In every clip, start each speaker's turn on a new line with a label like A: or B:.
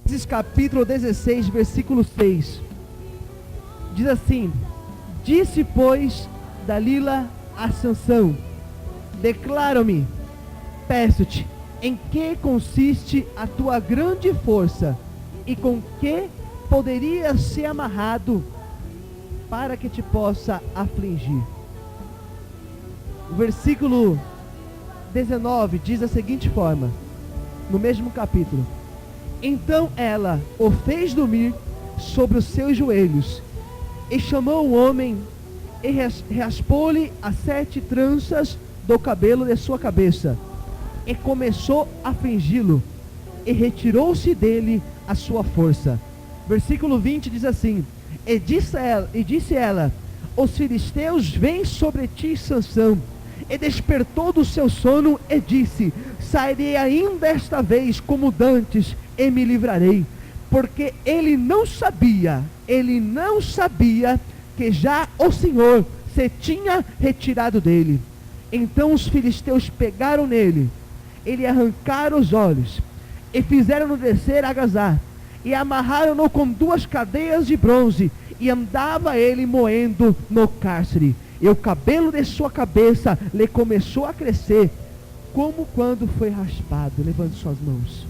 A: Juízes capítulo 16, versículo 6. Diz assim: disse, pois, Dalila a Sansão: declara-me, peço-te, em que consiste a tua grande força, e com que poderias ser amarrado, para que te possa afligir. O versículo 19 diz da seguinte forma, no mesmo capítulo: então ela o fez dormir sobre os seus joelhos, e chamou o homem, e raspou-lhe as 7 tranças do cabelo de sua cabeça, e começou a afligi-lo, e retirou-se dele a sua força. Versículo 20 diz assim: e disse ela, os filisteus vêm sobre ti, Sansão. E despertou do seu sono e disse: sairei ainda esta vez como dantes, e me livrarei. Porque ele não sabia que já o Senhor se tinha retirado dele. Então os filisteus pegaram nele, e lhe arrancaram os olhos, e fizeram-no descer a Gazá, e amarraram-no com 2 cadeias de bronze, e andava ele moendo no cárcere, e o cabelo de sua cabeça lhe começou a crescer, como quando foi raspado. Levante suas mãos.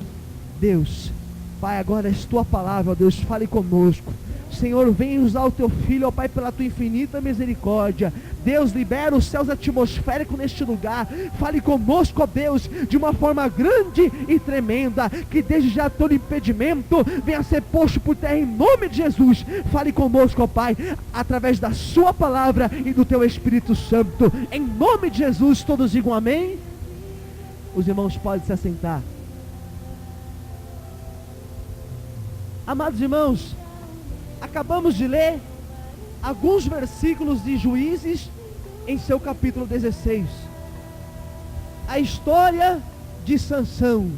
A: Deus, Pai, agora é tua palavra, ó Deus, fale conosco. Senhor, vem usar o teu filho, ó Pai, pela tua infinita misericórdia. Deus, libera os céus atmosféricos neste lugar. Fale conosco, ó Deus, de uma forma grande e tremenda, que desde já todo impedimento venha a ser posto por terra em nome de Jesus. Fale conosco, ó Pai, através da sua palavra e do teu Espírito Santo, em nome de Jesus. Todos digam amém. Os irmãos podem se assentar. Amados irmãos, acabamos de ler alguns versículos de Juízes em seu capítulo 16. A história de Sansão.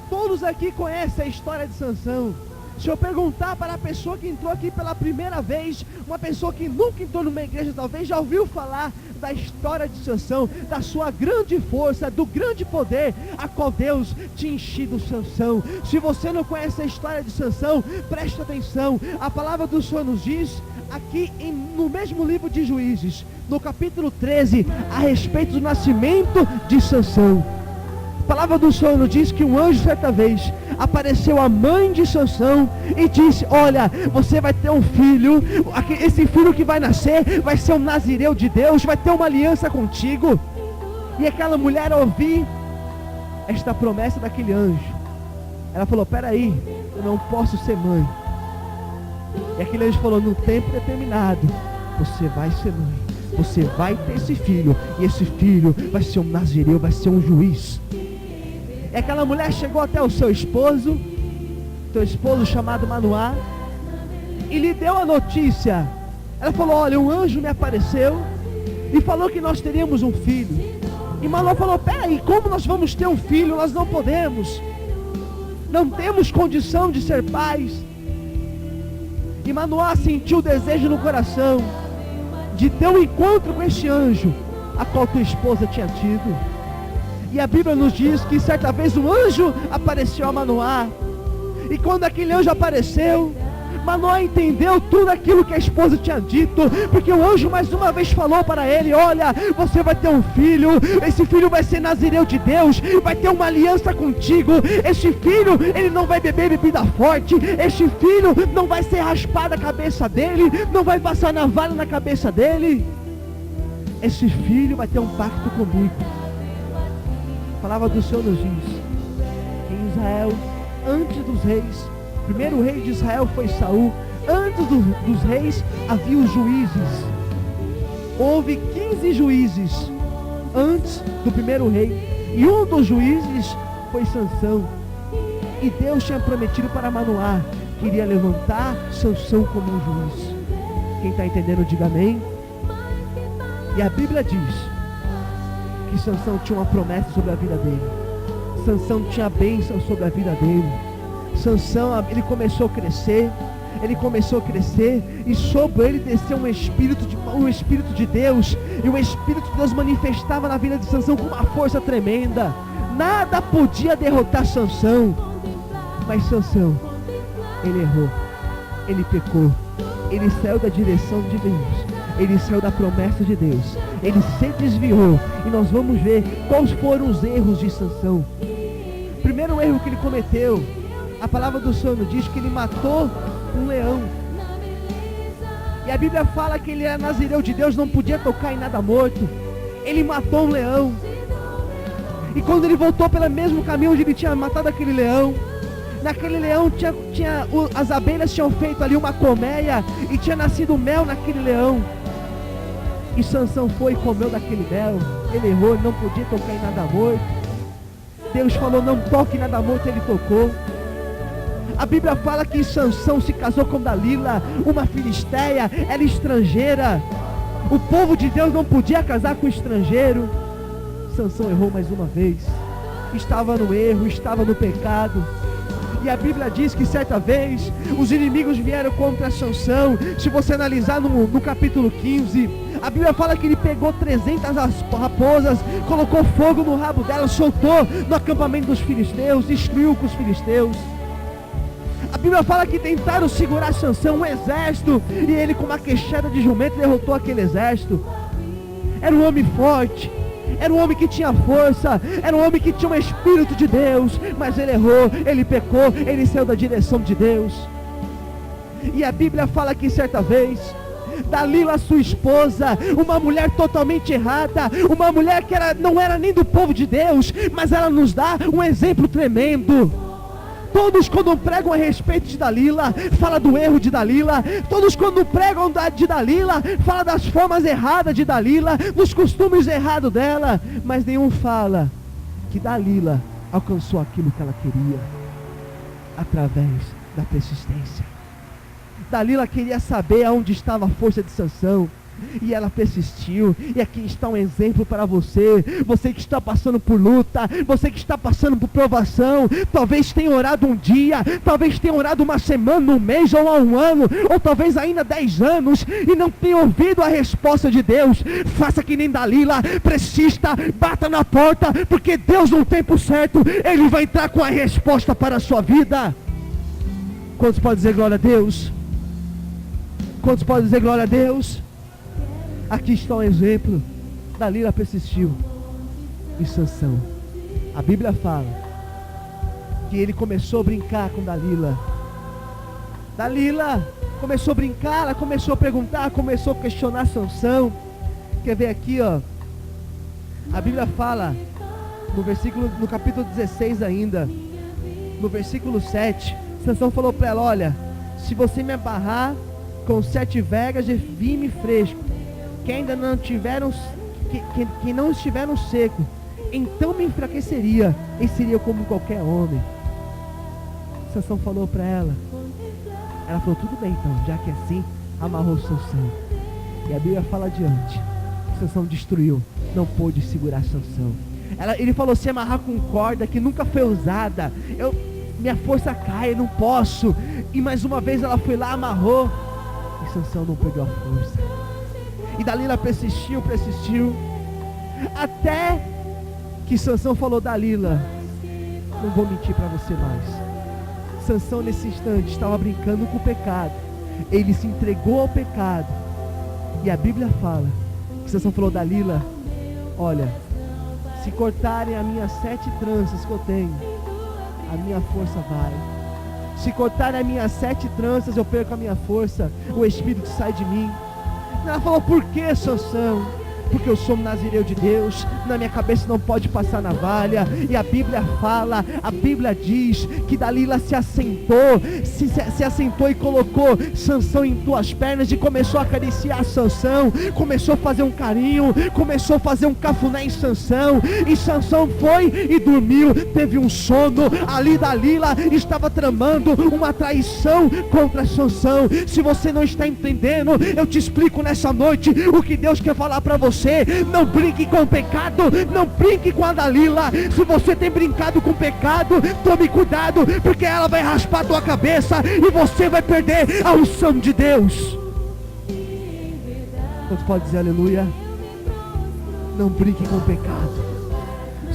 A: Todos aqui conhecem a história de Sansão. Se eu perguntar para a pessoa que entrou aqui pela primeira vez, uma pessoa que nunca entrou numa igreja talvez, já ouviu falar da história de Sansão, da sua grande força, do grande poder a qual Deus tinha enchido Sansão. Se você não conhece a história de Sansão, preste atenção. A palavra do Senhor nos diz aqui no mesmo livro de Juízes, no capítulo 13, a respeito do nascimento de Sansão. A palavra do Senhor nos diz que um anjo certa vez apareceu à mãe de Sansão e disse: olha, você vai ter um filho, esse filho que vai nascer vai ser um nazireu de Deus, vai ter uma aliança contigo. E aquela mulher, ao ouvir esta promessa daquele anjo, ela falou: peraí, eu não posso ser mãe. E aquele anjo falou: no tempo determinado, você vai ser mãe, você vai ter esse filho, e esse filho vai ser um nazireu, vai ser um juiz. E aquela mulher chegou até o seu esposo, teu esposo chamado Manoá, e lhe deu a notícia. Ela falou: olha, um anjo me apareceu e falou que nós teríamos um filho. E Manoá falou: peraí, como nós vamos ter um filho? Nós não podemos, não temos condição de ser pais. E Manoá sentiu o desejo no coração de ter um encontro com este anjo, a qual tua esposa tinha tido. E a Bíblia nos diz que certa vez um anjo apareceu a Manoá. E quando aquele anjo apareceu, Manoá entendeu tudo aquilo que a esposa tinha dito, porque o anjo mais uma vez falou para ele: olha, você vai ter um filho, esse filho vai ser nazireu de Deus, vai ter uma aliança contigo, este filho, ele não vai beber bebida forte, este filho não vai ser raspada a cabeça dele, não vai passar navalha na cabeça dele, esse filho vai ter um pacto comigo. A palavra do Senhor nos diz que em Israel, antes dos reis, o primeiro rei de Israel foi Saul. Antes dos reis havia os juízes. Houve 15 juízes antes do primeiro rei, e um dos juízes foi Sansão. E Deus tinha prometido para Manoá que iria levantar Sansão como um juiz. Quem está entendendo, diga amém. E a Bíblia diz que Sansão tinha uma promessa sobre a vida dele. Sansão tinha bênção sobre a vida dele. Sansão, ele começou a crescer, e sobre ele desceu um espírito de Deus, e o Espírito de Deus manifestava na vida de Sansão com uma força tremenda. Nada podia derrotar Sansão. Mas Sansão, ele errou, ele pecou, ele saiu da direção de Deus, ele saiu da promessa de Deus, ele se desviou. E nós vamos ver quais foram os erros de Sansão. Primeiro erro que ele cometeu, a palavra do Senhor nos diz que ele matou um leão. E a Bíblia fala que ele era nazireu de Deus, não podia tocar em nada morto. Ele matou um leão. E quando ele voltou pelo mesmo caminho onde ele tinha matado aquele leão, naquele leão as abelhas tinham feito ali uma colmeia e tinha nascido mel naquele leão. E Sansão foi e comeu daquele mel. Ele errou, ele não podia tocar em nada morto. Deus falou, não toque em nada morto, ele tocou. A Bíblia fala que Sansão se casou com Dalila, uma filisteia, ela estrangeira. O povo de Deus não podia casar com estrangeiro. Sansão errou mais uma vez. Estava no erro, estava no pecado. E a Bíblia diz que certa vez os inimigos vieram contra Sansão. Se você analisar no capítulo 15, a Bíblia fala que ele pegou 300 raposas, colocou fogo no rabo delas, soltou no acampamento dos filisteus, destruiu com os filisteus. A Bíblia fala que tentaram segurar Sansão, um exército, e ele com uma queixada de jumento derrotou aquele exército. Era um homem forte, era um homem que tinha força, era um homem que tinha um Espírito de Deus, mas ele errou, ele pecou, ele saiu da direção de Deus. E a Bíblia fala que certa vez, Dalila, sua esposa, uma mulher totalmente errada, uma mulher que não era nem do povo de Deus, mas ela nos dá um exemplo tremendo. Todos quando pregam a respeito de Dalila, fala do erro de Dalila. Todos quando pregam de Dalila, fala das formas erradas de Dalila, dos costumes errados dela. Mas nenhum fala que Dalila alcançou aquilo que ela queria, através da persistência. Dalila queria saber aonde estava a força de Sansão, e ela persistiu. E aqui está um exemplo para você. Você que está passando por luta, você que está passando por provação, talvez tenha orado um dia, talvez tenha orado uma semana, um mês ou um ano, ou talvez ainda 10 anos, e não tenha ouvido a resposta de Deus. Faça que nem Dalila, persista, bata na porta, porque Deus no tempo certo, Ele vai entrar com a resposta para a sua vida. Quantos podem dizer glória a Deus? Quantos podem dizer glória a Deus? Aqui está um exemplo. Dalila persistiu. E Sansão, a Bíblia fala que ele começou a brincar com Dalila. Dalila começou a brincar, ela começou a perguntar, começou a questionar Sansão. Quer ver aqui, ó? A Bíblia fala no capítulo 16 ainda, no versículo 7, Sansão falou para ela, olha, se você me abarrar com 7 vegas de vinho fresco, que ainda não tiveram, que não estiveram seco, então me enfraqueceria e seria como qualquer homem. Sansão falou para ela. Ela falou, tudo bem então, já que é assim, amarrou Sansão. E a Bíblia fala adiante, Sansão destruiu, não pôde segurar Sansão. Ele falou, se amarrar com corda que nunca foi usada, minha força cai, eu não posso. E mais uma vez ela foi lá, amarrou, e Sansão não perdeu a força. E Dalila persistiu, até que Sansão falou, Dalila, não vou mentir para você mais. Sansão nesse instante estava brincando com o pecado, ele se entregou ao pecado. E a Bíblia fala que Sansão falou, Dalila, olha, se cortarem as minhas 7 tranças que eu tenho, a minha força vai. Se cortarem as minhas 7 tranças, eu perco a minha força, o Espírito sai de mim. Ela falou, por que, Sansão? Porque eu sou um nazireu de Deus, na minha cabeça não pode passar navalha. E a Bíblia fala, a Bíblia diz que Dalila se assentou e colocou Sansão em 2 pernas e começou a acariciar Sansão, começou a fazer um carinho, começou a fazer um cafuné em Sansão. E Sansão foi e dormiu, teve um sono. Ali Dalila estava tramando uma traição contra Sansão. Se você não está entendendo, eu te explico nessa noite o que Deus quer falar para você. Não brinque com o pecado, não brinque com a Dalila. Se você tem brincado com o pecado, tome cuidado, porque ela vai raspar a tua cabeça e você vai perder a unção de Deus. Você pode dizer aleluia? Não brinque com o pecado.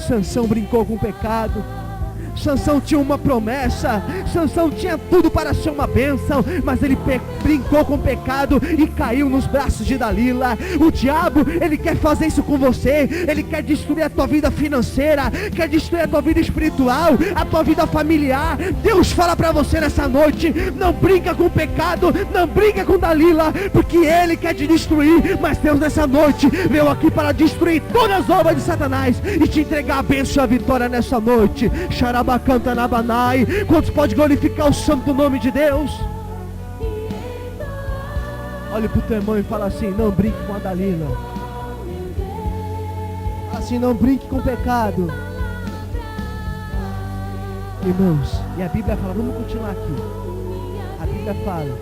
A: Sansão brincou com o pecado. Sansão tinha uma promessa, Sansão tinha tudo para ser uma bênção, mas ele brincou com o pecado e caiu nos braços de Dalila. O diabo, ele quer fazer isso com você, ele quer destruir a tua vida financeira, quer destruir a tua vida espiritual, a tua vida familiar. Deus fala para você nessa noite, não brinca com o pecado, não brinca com Dalila, porque ele quer te destruir, mas Deus nessa noite veio aqui para destruir todas as obras de Satanás e te entregar a bênção e a vitória nessa noite. Xarabacanta nabanai. Quantos pode glorificar o santo nome de Deus? Olhe para o teu irmão e fala assim, não brinque com a Dalila. Fala assim, não brinque com o pecado. Irmãos, e a Bíblia fala, vamos continuar aqui. A Bíblia fala,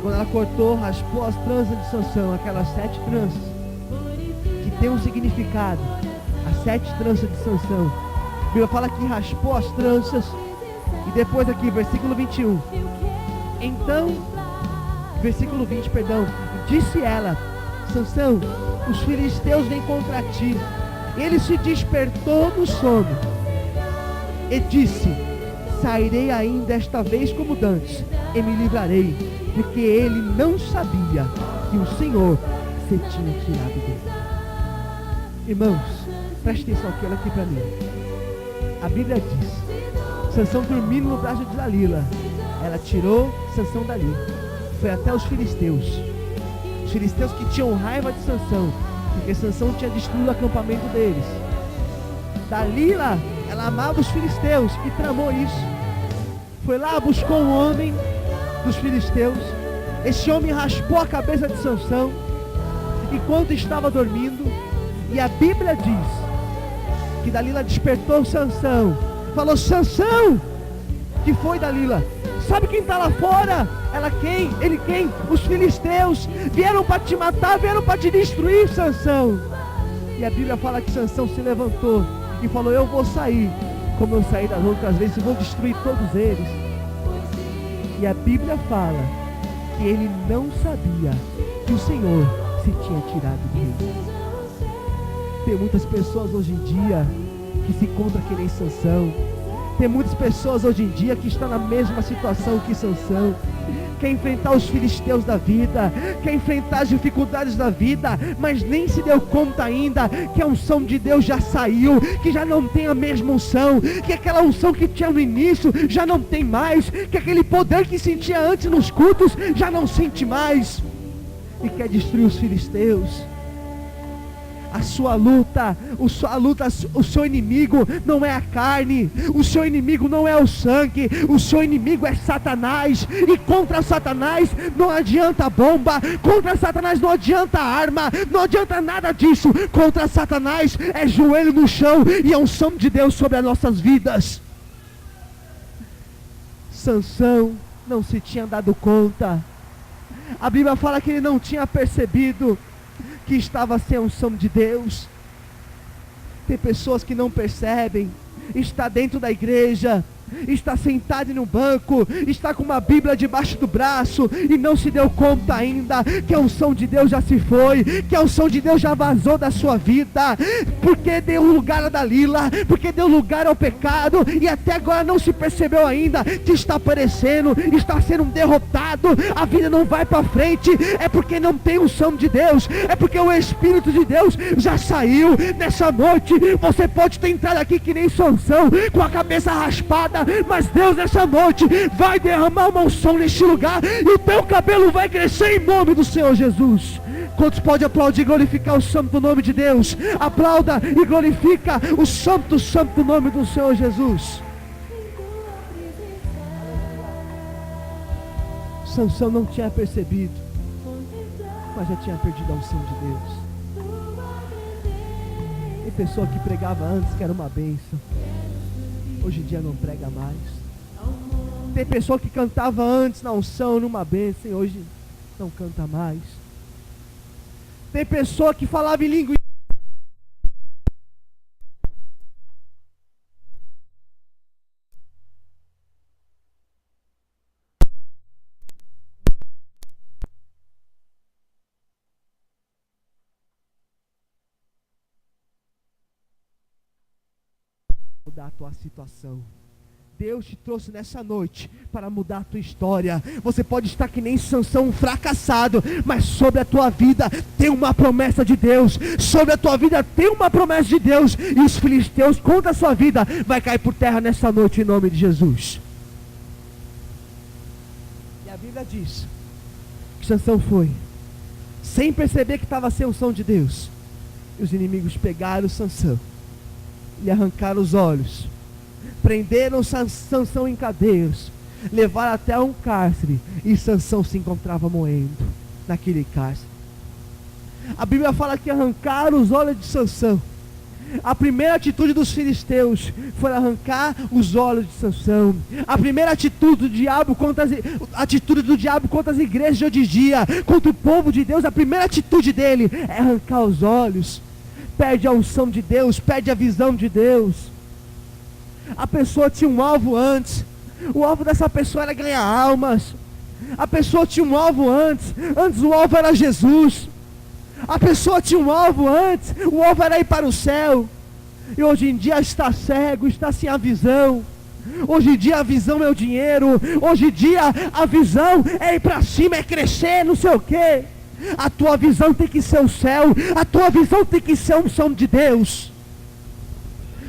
A: quando ela cortou, raspou as tranças de Sansão, aquelas 7 tranças, que tem um significado, as 7 tranças de Sansão. A Bíblia fala que raspou as tranças, e depois aqui, versículo 21. Então, versículo 20, perdão, disse ela, Sansão, os filisteus vêm contra ti. Ele se despertou do sono e disse, sairei ainda esta vez como dantes, e me livrarei, porque ele não sabia que o Senhor se tinha tirado dele. Irmãos, preste atenção aqui, olha aqui para mim. A Bíblia diz, Sansão dormindo no braço de Dalila, ela tirou Sansão dali, foi até os filisteus que tinham raiva de Sansão, porque Sansão tinha destruído o acampamento deles. Dalila, ela amava os filisteus e tramou isso. Foi lá, buscou um homem dos filisteus. Esse homem raspou a cabeça de Sansão enquanto estava dormindo. E a Bíblia diz que Dalila despertou Sansão. Falou, Sansão, que foi Dalila? Sabe quem está lá fora? Ela quem? Ele quem? Os filisteus vieram para te matar, vieram para te destruir, Sansão. E a Bíblia fala que Sansão se levantou e falou, eu vou sair como eu saí das outras vezes, e vou destruir todos eles. E a Bíblia fala que ele não sabia que o Senhor se tinha tirado dele. Tem muitas pessoas hoje em dia que se encontram que nem Sansão. Tem muitas pessoas hoje em dia que estão na mesma situação que Sansão. Quer enfrentar os filisteus da vida, quer enfrentar as dificuldades da vida, mas nem se deu conta ainda que a unção de Deus já saiu, que já não tem a mesma unção, que aquela unção que tinha no início já não tem mais, que aquele poder que sentia antes nos cultos já não sente mais, e quer destruir os filisteus. A sua luta, o seu inimigo não é a carne, o seu inimigo não é o sangue, o seu inimigo é Satanás, e contra Satanás não adianta bomba, contra Satanás não adianta arma, não adianta nada disso. Contra Satanás é joelho no chão e a unção de Deus sobre as nossas vidas. Sansão não se tinha dado conta, a Bíblia fala que ele não tinha percebido que estava sem a unção de Deus. Tem pessoas que não percebem, está dentro da igreja, está sentado em um banco, está com uma Bíblia debaixo do braço e não se deu conta ainda que a unção de Deus já se foi, que a unção de Deus já vazou da sua vida, porque deu lugar a Dalila, porque deu lugar ao pecado, e até agora não se percebeu ainda que está aparecendo, está sendo derrotado, a vida não vai para frente. É porque não tem unção de Deus, é porque o Espírito de Deus já saiu. Nessa noite você pode ter entrado aqui que nem Sansão, com a cabeça raspada, mas Deus nessa noite vai derramar uma unção neste lugar, e o teu cabelo vai crescer em nome do Senhor Jesus. Quantos pode aplaudir e glorificar o santo nome de Deus? Aplauda e glorifica o santo nome do Senhor Jesus. Sansão não tinha percebido, mas já tinha perdido a unção de Deus. Tem pessoa que pregava antes que era uma bênção, hoje em dia não prega mais. Tem pessoa que cantava antes na unção, numa bênção, e hoje não canta mais. Tem pessoa que falava em língua mudar a tua situação. Deus te trouxe nessa noite para mudar a tua história. Você pode estar que nem Sansão, um fracassado, mas sobre a tua vida tem uma promessa de Deus. Sobre a tua vida tem uma promessa de Deus. E os filisteus contra a sua vida vai cair por terra nessa noite em nome de Jesus. E a Bíblia diz que Sansão foi, sem perceber que estava sem unção de Deus. E os inimigos pegaram Sansão, lhe arrancaram os olhos, prenderam Sansão em cadeias, levaram até um cárcere, e Sansão se encontrava moendo naquele cárcere. A Bíblia fala que arrancaram os olhos de Sansão. A primeira atitude dos filisteus foi arrancar os olhos de Sansão. A primeira atitude do diabo contra as igrejas de hoje em dia, contra o povo de Deus, a primeira atitude dele é arrancar os olhos. Perde a unção de Deus, perde a visão de Deus. A pessoa tinha um alvo antes. O alvo dessa pessoa era ganhar almas. A pessoa tinha um alvo antes. Antes o alvo era Jesus. A pessoa tinha um alvo antes. O alvo era ir para o céu. E hoje em dia está cego, está sem a visão. Hoje em dia a visão é o dinheiro. Hoje em dia a visão é ir para cima, é crescer, não sei o quê. A tua visão tem que ser o céu. A tua visão tem que ser a unção de Deus.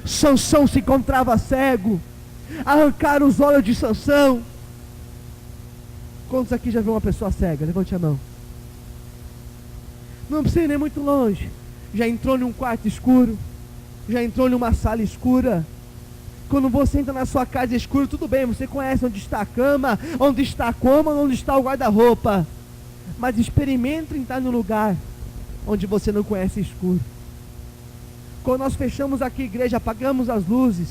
A: Sansão se encontrava cego. Arrancaram os olhos de Sansão. Quantos aqui já viu uma pessoa cega? Levante a mão. Não precisa ir nem muito longe. Já entrou num quarto escuro? Já entrou numa sala escura? Quando você entra na sua casa escura, tudo bem, você conhece onde está a cama, onde está a cômoda, onde está o guarda-roupa. Mas experimente entrar num lugar onde você não conhece escuro. Quando nós fechamos aqui a igreja, apagamos as luzes,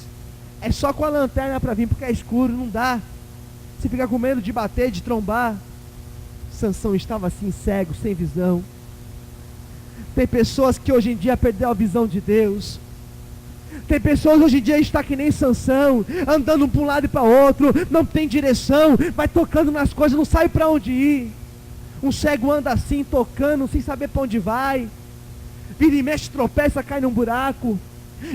A: é só com a lanterna para vir, porque é escuro, não dá. Você fica com medo de bater, de trombar. Sansão estava assim, cego, sem visão. Tem pessoas que hoje em dia perderam a visão de Deus. Tem pessoas hoje em dia que estão que nem Sansão, andando para um lado e para outro, não tem direção, vai tocando nas coisas, não sabe para onde ir. Um cego anda assim, tocando, sem saber para onde vai. Vira e mexe, tropeça, cai num buraco.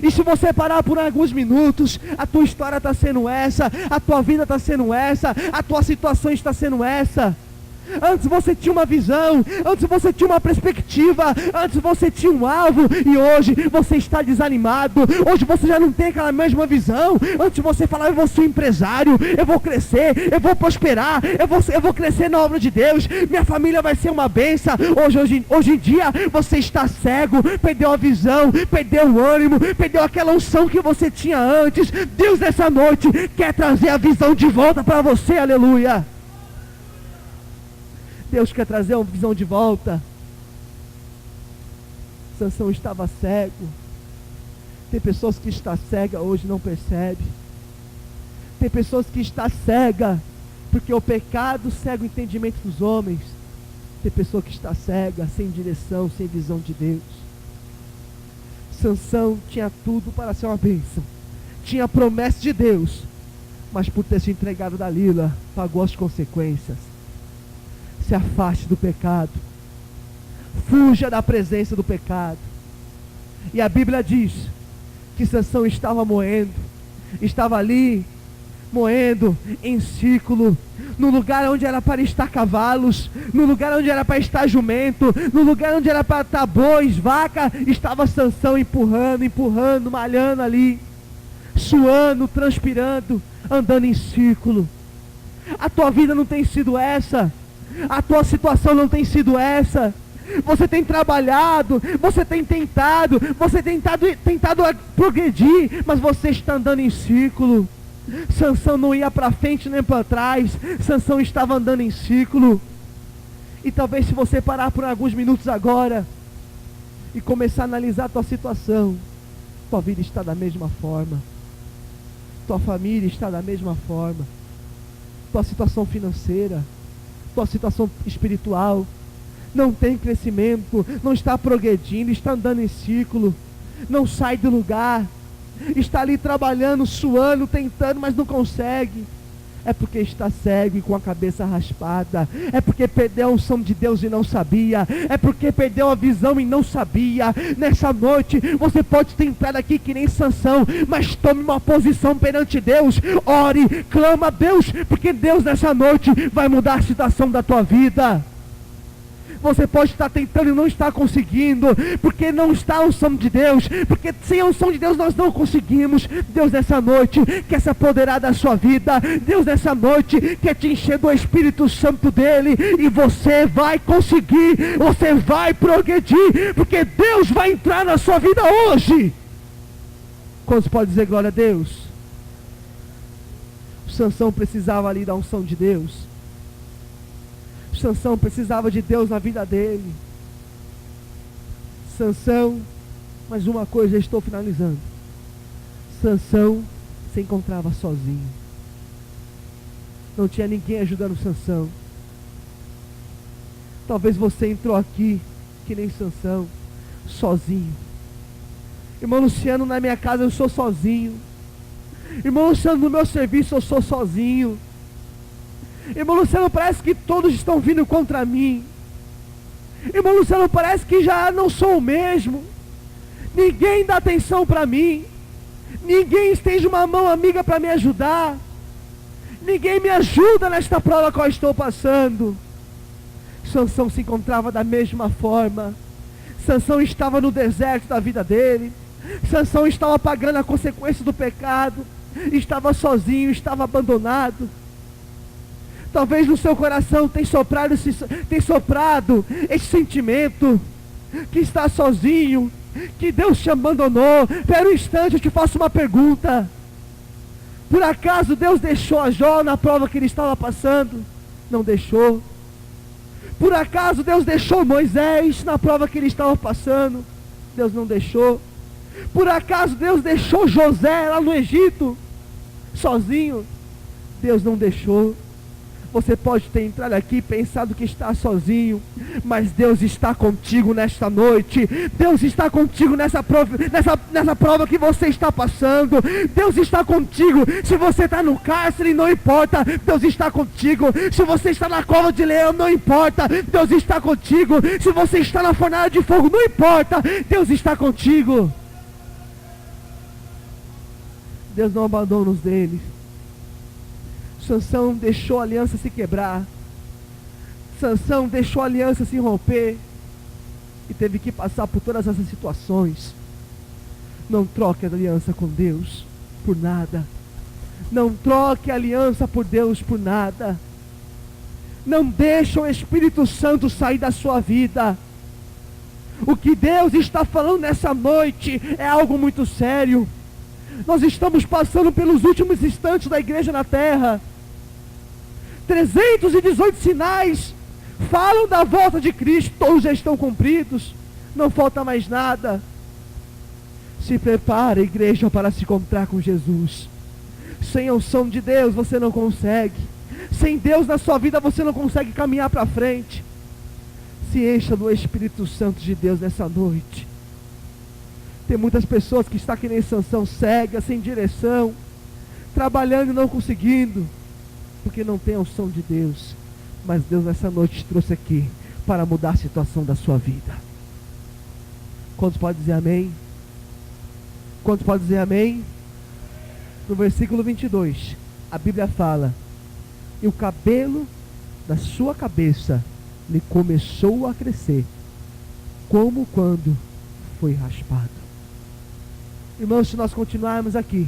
A: E se você parar por alguns minutos, a tua história está sendo essa, a tua vida está sendo essa, a tua situação está sendo essa. Antes você tinha uma visão, antes você tinha uma perspectiva, antes você tinha um alvo, e hoje você está desanimado. Hoje você já não tem aquela mesma visão. Antes você falava: eu vou ser um empresário, eu vou crescer, eu vou prosperar, eu vou crescer na obra de Deus, minha família vai ser uma bênção. Hoje em dia você está cego, perdeu a visão, perdeu o ânimo, perdeu aquela unção que você tinha antes. Deus nessa noite quer trazer a visão de volta para você, aleluia. Deus quer trazer uma visão de volta. Sansão estava cego. Tem pessoas que estão cegas hoje e não percebem. Tem pessoas que estão cegas porque o pecado cega o entendimento dos homens. Tem pessoa que está cega, sem direção, sem visão de Deus. Sansão tinha tudo para ser uma bênção. Tinha a promessa de Deus, mas por ter se entregado da Dalila, pagou as consequências. Se afaste do pecado. Fuja da presença do pecado. E a Bíblia diz que Sansão estava moendo. Estava ali, moendo em círculo. No lugar onde era para estar cavalos. No lugar onde era para estar jumento. No lugar onde era para estar bois, vaca. Estava Sansão empurrando, malhando ali. Suando, transpirando, andando em círculo. A tua vida não tem sido essa. A tua situação não tem sido essa. Você tem trabalhado, você tem tentado progredir, mas você está andando em círculo. Sansão não ia para frente nem para trás. Sansão estava andando em círculo. E talvez, se você parar por alguns minutos agora e começar a analisar a tua situação, tua vida está da mesma forma, tua família está da mesma forma, tua situação financeira, tua situação espiritual não tem crescimento, não está progredindo, está andando em círculo, não sai do lugar, está ali trabalhando, suando, tentando, mas não consegue. É porque está cego e com a cabeça raspada. É porque perdeu a unção de Deus e não sabia. É porque perdeu a visão e não sabia. Nessa noite você pode tentar aqui que nem Sansão, mas tome uma posição perante Deus. Ore, clama a Deus, porque Deus nessa noite vai mudar a situação da tua vida. Você pode estar tentando e não está conseguindo, porque não está a unção de Deus, porque sem a unção de Deus nós não conseguimos. Deus nessa noite quer se apoderar da sua vida. Deus nessa noite quer te encher do Espírito Santo dele, e você vai conseguir, você vai progredir, porque Deus vai entrar na sua vida hoje. Quantos podem dizer glória a Deus? Sansão precisava ali da unção de Deus. Sansão precisava de Deus na vida dele. Sansão, mais uma coisa, eu estou finalizando. Sansão se encontrava sozinho. Não tinha ninguém ajudando Sansão. Talvez você entrou aqui, que nem Sansão, sozinho. Irmão Luciano, na minha casa eu sou sozinho. Irmão Luciano, no meu serviço eu sou sozinho. Irmão Luciano, parece que todos estão vindo contra mim. Irmão Luciano, parece que já não sou o mesmo. Ninguém dá atenção para mim. Ninguém estende uma mão amiga para me ajudar. Ninguém me ajuda nesta prova que eu estou passando. Sansão se encontrava da mesma forma. Sansão estava no deserto da vida dele. Sansão estava pagando a consequência do pecado. Estava sozinho, estava abandonado. Talvez no seu coração tenha soprado esse sentimento, que está sozinho, que Deus te abandonou. Pera um instante, eu te faço uma pergunta. Por acaso Deus deixou a Jó na prova que ele estava passando? Não deixou. Por acaso Deus deixou Moisés na prova que ele estava passando? Deus não deixou. Por acaso Deus deixou José lá no Egito, sozinho? Deus não deixou. Você pode ter entrado aqui pensado que está sozinho, mas Deus está contigo nesta noite. Deus está contigo nessa prova que você está passando. Deus está contigo. Se você está no cárcere, não importa, Deus está contigo. Se você está na cova de leão, não importa, Deus está contigo. Se você está na fornalha de fogo, não importa, Deus está contigo. Deus não abandona os dele. Sansão deixou a aliança se quebrar. Sansão deixou a aliança se romper. E teve que passar por todas essas situações. Não troque a aliança com Deus por nada. Não troque a aliança por Deus por nada. Não deixe o Espírito Santo sair da sua vida. O que Deus está falando nessa noite é algo muito sério. Nós estamos passando pelos últimos instantes da igreja na terra. 318 sinais falam da volta de Cristo, todos já estão cumpridos, não falta mais nada. Se prepare, igreja, para se encontrar com Jesus. Sem a unção de Deus você não consegue. Sem Deus na sua vida você não consegue caminhar para frente. Se encha do Espírito Santo de Deus nessa noite. Tem muitas pessoas que estão que nem Sansão, cega, sem direção, trabalhando e não conseguindo, porque não tem a unção de Deus. Mas Deus nessa noite te trouxe aqui para mudar a situação da sua vida. Quantos podem dizer amém? Quantos podem dizer amém? No versículo 22, a Bíblia fala: e o cabelo da sua cabeça lhe começou a crescer, como quando foi raspado. Irmãos, se nós continuarmos aqui,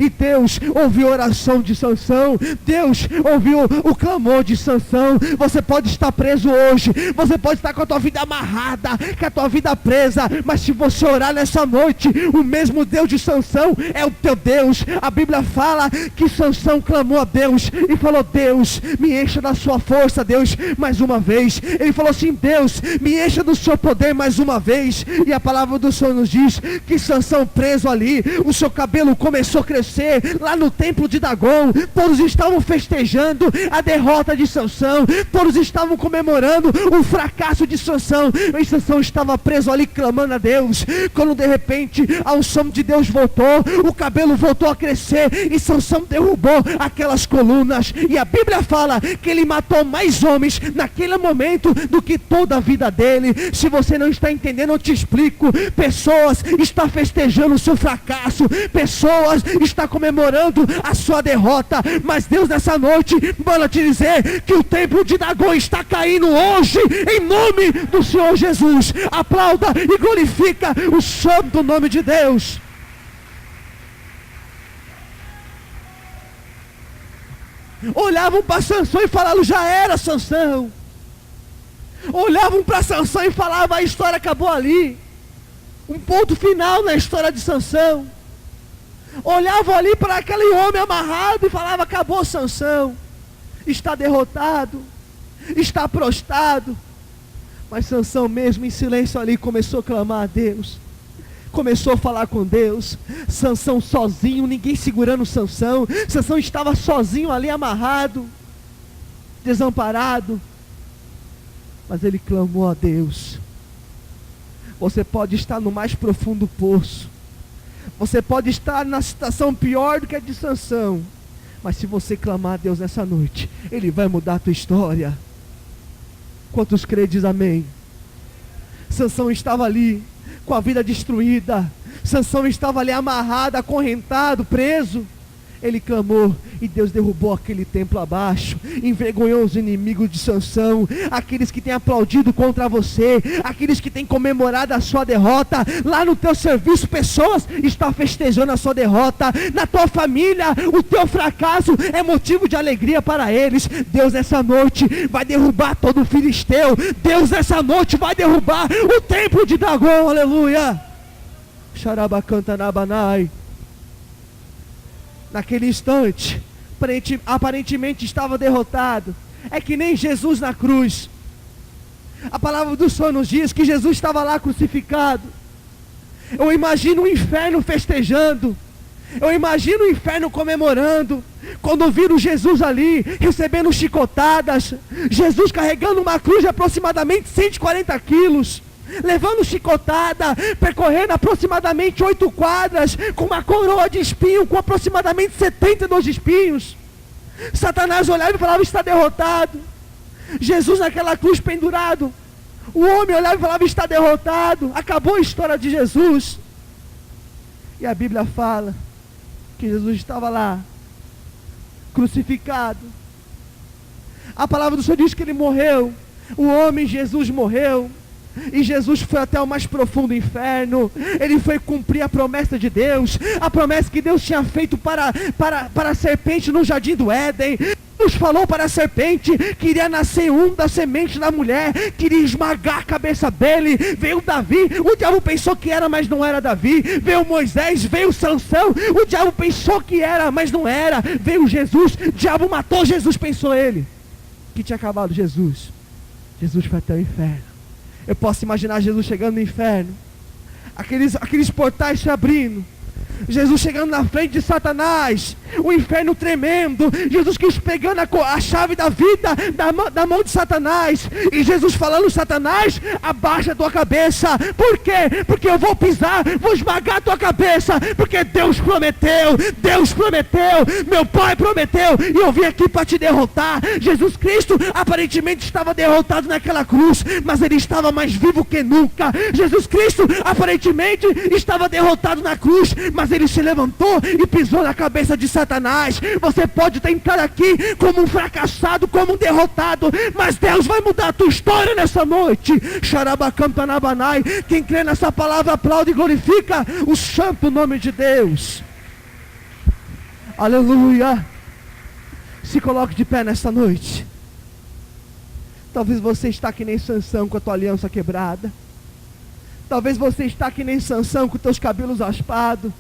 A: Deus ouviu a oração de Sansão. Deus ouviu o clamor de Sansão. Você pode estar preso hoje, você pode estar com a tua vida amarrada, com a tua vida presa, mas se você orar nessa noite, o mesmo Deus de Sansão é o teu Deus. A Bíblia fala que Sansão clamou a Deus e falou: Deus, me encha da sua força, Deus, mais uma vez. Ele falou assim: Deus, me encha do seu poder mais uma vez. E a palavra do Senhor nos diz que Sansão preso ali, o seu cabelo começou começou a crescer lá no templo de Dagom. Todos estavam festejando a derrota de Sansão, todos estavam comemorando o fracasso de Sansão, e Sansão estava preso ali clamando a Deus. Quando de repente a unção de Deus voltou, o cabelo voltou a crescer, e Sansão derrubou aquelas colunas, e a Bíblia fala que ele matou mais homens naquele momento do que toda a vida dele. Se você não está entendendo, eu te explico. Pessoas estão festejando o seu fracasso, pessoas estão comemorando a sua derrota, mas Deus nessa noite manda te dizer que o templo de Dagom está caindo hoje, em nome do Senhor Jesus. Aplauda e glorifica o santo nome de Deus. Olhavam para Sansão e falavam: já era, Sansão. Olhavam para Sansão e falavam: a história acabou ali, um ponto final na história de Sansão. Olhavam ali para aquele homem amarrado e falavam: acabou, Sansão, está derrotado, está prostrado. Mas Sansão mesmo em silêncio ali começou a clamar a Deus, começou a falar com Deus. Sansão sozinho, ninguém segurando Sansão. Sansão estava sozinho ali amarrado, desamparado, mas ele clamou a Deus. Você pode estar no mais profundo poço, você pode estar na situação pior do que a de Sansão, mas se você clamar a Deus nessa noite, Ele vai mudar a tua história. Quantos crê, diz amém? Sansão estava ali com a vida destruída, Sansão estava ali amarrado, acorrentado, preso. Ele clamou e Deus derrubou aquele templo abaixo, envergonhou os inimigos de Sansão, aqueles que têm aplaudido contra você, aqueles que têm comemorado a sua derrota. Lá no teu serviço, pessoas estão festejando a sua derrota. Na tua família, o teu fracasso é motivo de alegria para eles. Deus nessa noite vai derrubar todo o filisteu. Deus nessa noite vai derrubar o templo de Dagom, aleluia. Xarabacantanabanai. Naquele instante, aparentemente estava derrotado. É que nem Jesus na cruz. A palavra do Senhor nos diz que Jesus estava lá crucificado. Eu imagino o inferno festejando, eu imagino o inferno comemorando, quando viram Jesus ali, recebendo chicotadas, Jesus carregando uma cruz de aproximadamente 140 quilos, levando chicotada, percorrendo aproximadamente 8 quadras, com uma coroa de espinho, com aproximadamente 72 espinhos. Satanás olhava e falava: está derrotado. Jesus naquela cruz pendurado, o homem olhava e falava: está derrotado, acabou a história de Jesus. E a Bíblia fala que Jesus estava lá, crucificado. A palavra do Senhor diz que Ele morreu, o homem Jesus morreu, e Jesus foi até o mais profundo inferno. Ele foi cumprir a promessa de Deus, a promessa que Deus tinha feito para a serpente no jardim do Éden. Deus falou para a serpente que iria nascer um da semente da mulher, que iria esmagar a cabeça dele. Veio Davi, o diabo pensou que era, mas não era Davi. Veio Moisés, veio Sansão, o diabo pensou que era, mas não era. Veio Jesus, o diabo matou Jesus, pensou ele que tinha acabado Jesus. Jesus foi até o inferno. Eu posso imaginar Jesus chegando no inferno, aqueles portais se abrindo, Jesus chegando na frente de Satanás, o inferno tremendo, Jesus Cristo pegando a chave da vida da mão de Satanás, e Jesus falando: Satanás, abaixa a tua cabeça. Por quê? Porque eu vou pisar, vou esmagar a tua cabeça, porque Deus prometeu, meu Pai prometeu, e eu vim aqui para te derrotar. Jesus Cristo aparentemente estava derrotado naquela cruz, mas Ele estava mais vivo que nunca. Jesus Cristo aparentemente estava derrotado na cruz, mas Ele se levantou e pisou na cabeça de Satanás. Você pode tentar aqui como um fracassado, como um derrotado, mas Deus vai mudar a tua história nessa noite. Xarabacantanabanai. Quem crê nessa palavra aplaude e glorifica o santo nome de Deus. Aleluia. Se coloque de pé nessa noite. Talvez você está que nem Sansão com a tua aliança quebrada. Talvez você está que nem Sansão com teus cabelos raspados.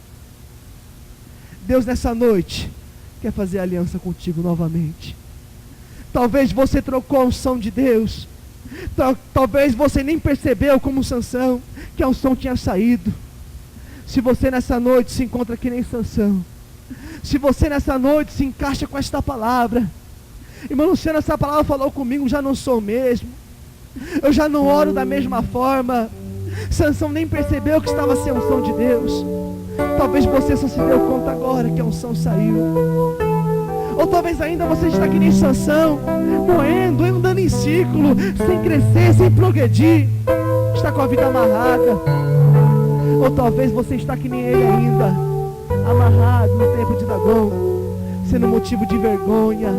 A: Deus nessa noite quer fazer aliança contigo novamente. Talvez você trocou a unção de Deus. Talvez você nem percebeu, como Sansão, que a unção tinha saído. Se você nessa noite se encontra que nem Sansão, se você nessa noite se encaixa com esta palavra, irmão Luciano, essa palavra falou comigo, já não sou o mesmo, eu já não oro da mesma forma. Sansão nem percebeu que estava sem a unção de Deus. Talvez você só se deu conta agora que a unção saiu. Ou talvez ainda você está que nem Sansão, moendo, andando em círculo, sem crescer, sem progredir, está com a vida amarrada. Ou talvez você está que nem ele ainda, amarrado no tempo de Dagom, sendo motivo de vergonha,